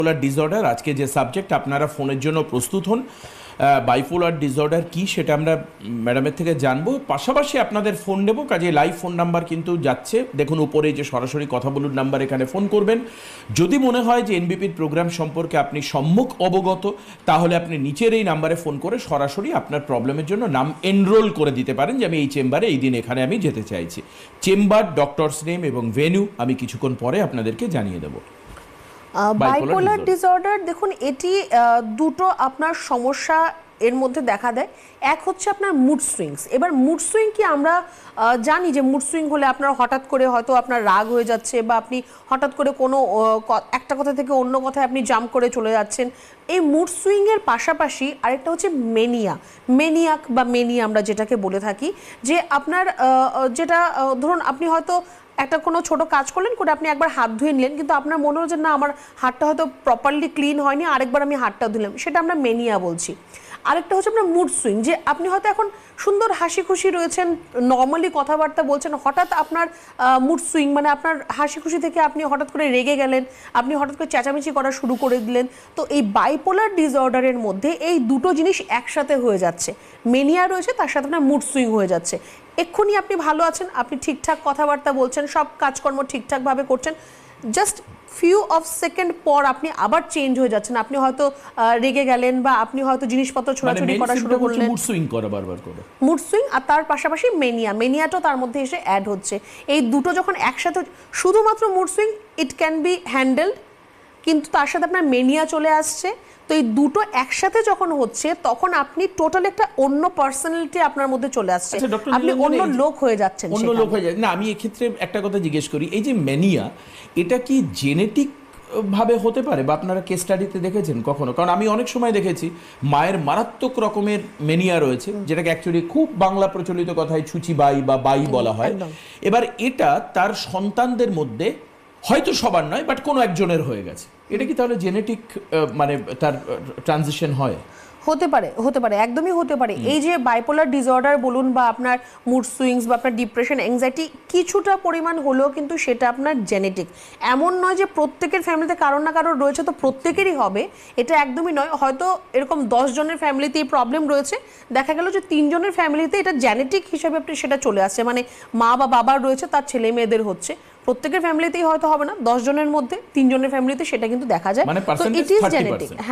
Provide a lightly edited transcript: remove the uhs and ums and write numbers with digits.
Bipolar disorder আজকে যে subject, আপনারা ফোনের জন্য প্রস্তুত হন। বাইপোলার ডিসঅর্ডার কি সেটা আমরা ম্যাডামের থেকে জানবো, পাশাপাশি আপনাদের ফোন নেব। কাজে লাইভ ফোন নাম্বার কিন্তু যাচ্ছে, দেখুন উপরে যে সরাসরি কথা বলুন নাম্বার, এখানে ফোন করবেন। যদি মনে হয় যে এনবিপির প্রোগ্রাম সম্পর্কে আপনি সম্যক অবগত, তাহলে আপনি নিচের এই নাম্বারে ফোন করে সরাসরি আপনার প্রবলেমের জন্য নাম এনরোল করে দিতে পারেন, যে আমি এই চেম্বারে এই দিন এখানে আমি যেতে চাইছি। চেম্বার, ডক্টরস নেম এবং ভেন্যু আমি কিছুক্ষণ পরে আপনাদেরকে জানিয়ে দেবো। বাইপোলার ডিসঅর্ডার, দেখুন এটি দুটো আপনার সমস্যা এর মধ্যে দেখা দেয়। এক হচ্ছে আপনার মুড সুইংস। এবার মুড সুইং কি আমরা জানি যে মুড সুইং হলে আপনার হঠাৎ করে হয়তো আপনার রাগ হয়ে যাচ্ছে, বা আপনি হঠাৎ করে কোনো একটা কথা থেকে অন্য কথায় আপনি জাম্প করে চলে যাচ্ছেন। এই মুড সুইংয়ের পাশাপাশি আরেকটা হচ্ছে মেনিয়াক বা মেনিয়া আমরা যেটাকে বলে থাকি, যে আপনার যেটা ধরুন আপনি হয়তো একটা কোনো ছোট কাজ করলেন, করে আপনি একবার হাত ধুয়ে নিলেন, কিন্তু আপনার মনে হলো যে না আমার হাতটা হয়তো প্রপারলি ক্লিন হয়নি, আরেকবার আমি হাতটা ধুলাম, সেটা আমরা মেনিয়া বলছি। আরেকটা হচ্ছে আপনার মুড সুইং, যে আপনি হয়তো এখন সুন্দর হাসি খুশি রয়েছেন, নর্মালি কথাবার্তা বলছেন, হঠাৎ আপনার মুড সুইং মানে আপনার হাসি খুশি থেকে আপনি হঠাৎ করে রেগে গেলেন, আপনি হঠাৎ করে চেঁচামেচি করা শুরু করে দিলেন। তো এই বাইপোলার ডিসঅর্ডারের মধ্যে এই দুটো জিনিস একসাথে হয়ে যাচ্ছে, মেনিয়া রয়েছে, তার সাথে আপনার মুড সুইং হয়ে যাচ্ছে। এক্ষুনি আপনি ভালো আছেন, আপনি ঠিকঠাক কথাবার্তা বলছেন, সব কাজকর্ম ঠিকঠাকভাবে করছেন, জাস্ট ফিউ অফ সেকেন্ড পর আপনি আবার চেঞ্জ হয়ে যাচ্ছেন, আপনি হয়তো রেগে গেলেন, বা আপনি হয়তো জিনিসপত্র ছোড়াছুড়ি করা শুরু করলেন, মুড সুইং করা বারবার করে মুড সুইং। আর তার পাশাপাশি মেনিয়াটাও তার মধ্যে এসে অ্যাড হচ্ছে। এই দুটো যখন একসাথে, শুধুমাত্র mood swing it can be handled, কিন্তু তার সাথে আপনার মেনিয়া চলে আসছে। তো এই দুটো একসাথে যখন হচ্ছে, তখন আপনি টোটাল একটা অন্য পার্সোনালিটি আপনার মধ্যে চলে আসছে, আপনি অন্য লোক হয়ে যাচ্ছেন। অন্য লোক হয়ে যায় না। আমি এক্ষেত্রে একটা কথা জিজ্ঞেস করি, এই যে ম্যানিয়া, এটা কি জেনেটিক ভাবে হতে পারে, বা আপনারা কেস স্টাডিতে দেখেছেন কখনো? কারণ আমি অনেক সময় দেখেছি মায়ের মারাত্মক রকমের মেনিয়া রয়েছে, যেটাকে অ্যাকচুয়ালি খুব বাংলা প্রচলিত কথায় ছুচি বাই বা বাই বলা হয়। এবার এটা তার সন্তানদের মধ্যে হয়তো সবার নয়, বাট কোনো একজনের হয়ে গেছে। এটা কি তাহলে জেনেটিক মানে তার ট্রানজিশন হয়? হতে পারে, একদমই হতে পারে। এই যে বাইপোলার ডিসঅর্ডার বলুন, বা আপনার মুড সুইংস, বা আপনার ডিপ্রেশন, অ্যাংজাইটি, কিছুটা পরিমাণ হলেও কিন্তু সেটা আপনার জেনেটিক। এমন নয় যে প্রত্যেকের ফ্যামিলিতে কারোর না কারোর রয়েছে তো প্রত্যেকেরই হবে, এটা একদমই নয়। হয়তো এরকম 10 জনের ফ্যামিলিতে এই প্রবলেম রয়েছে, দেখা গেল যে 3 জনের ফ্যামিলিতে এটা জেনেটিক হিসেবে আপনি সেটা চলে আসছে, মানে মা বা বাবার রয়েছে, তার ছেলে মেয়েদের হচ্ছে। প্রত্যেকের ফ্যামিলিতেই হয়তো হবে না, 10 জনের মধ্যে 3 জনের ফ্যামিলিতে সেটা কিন্তু দেখা যায়। তো ইট ইজ জেনেটিক।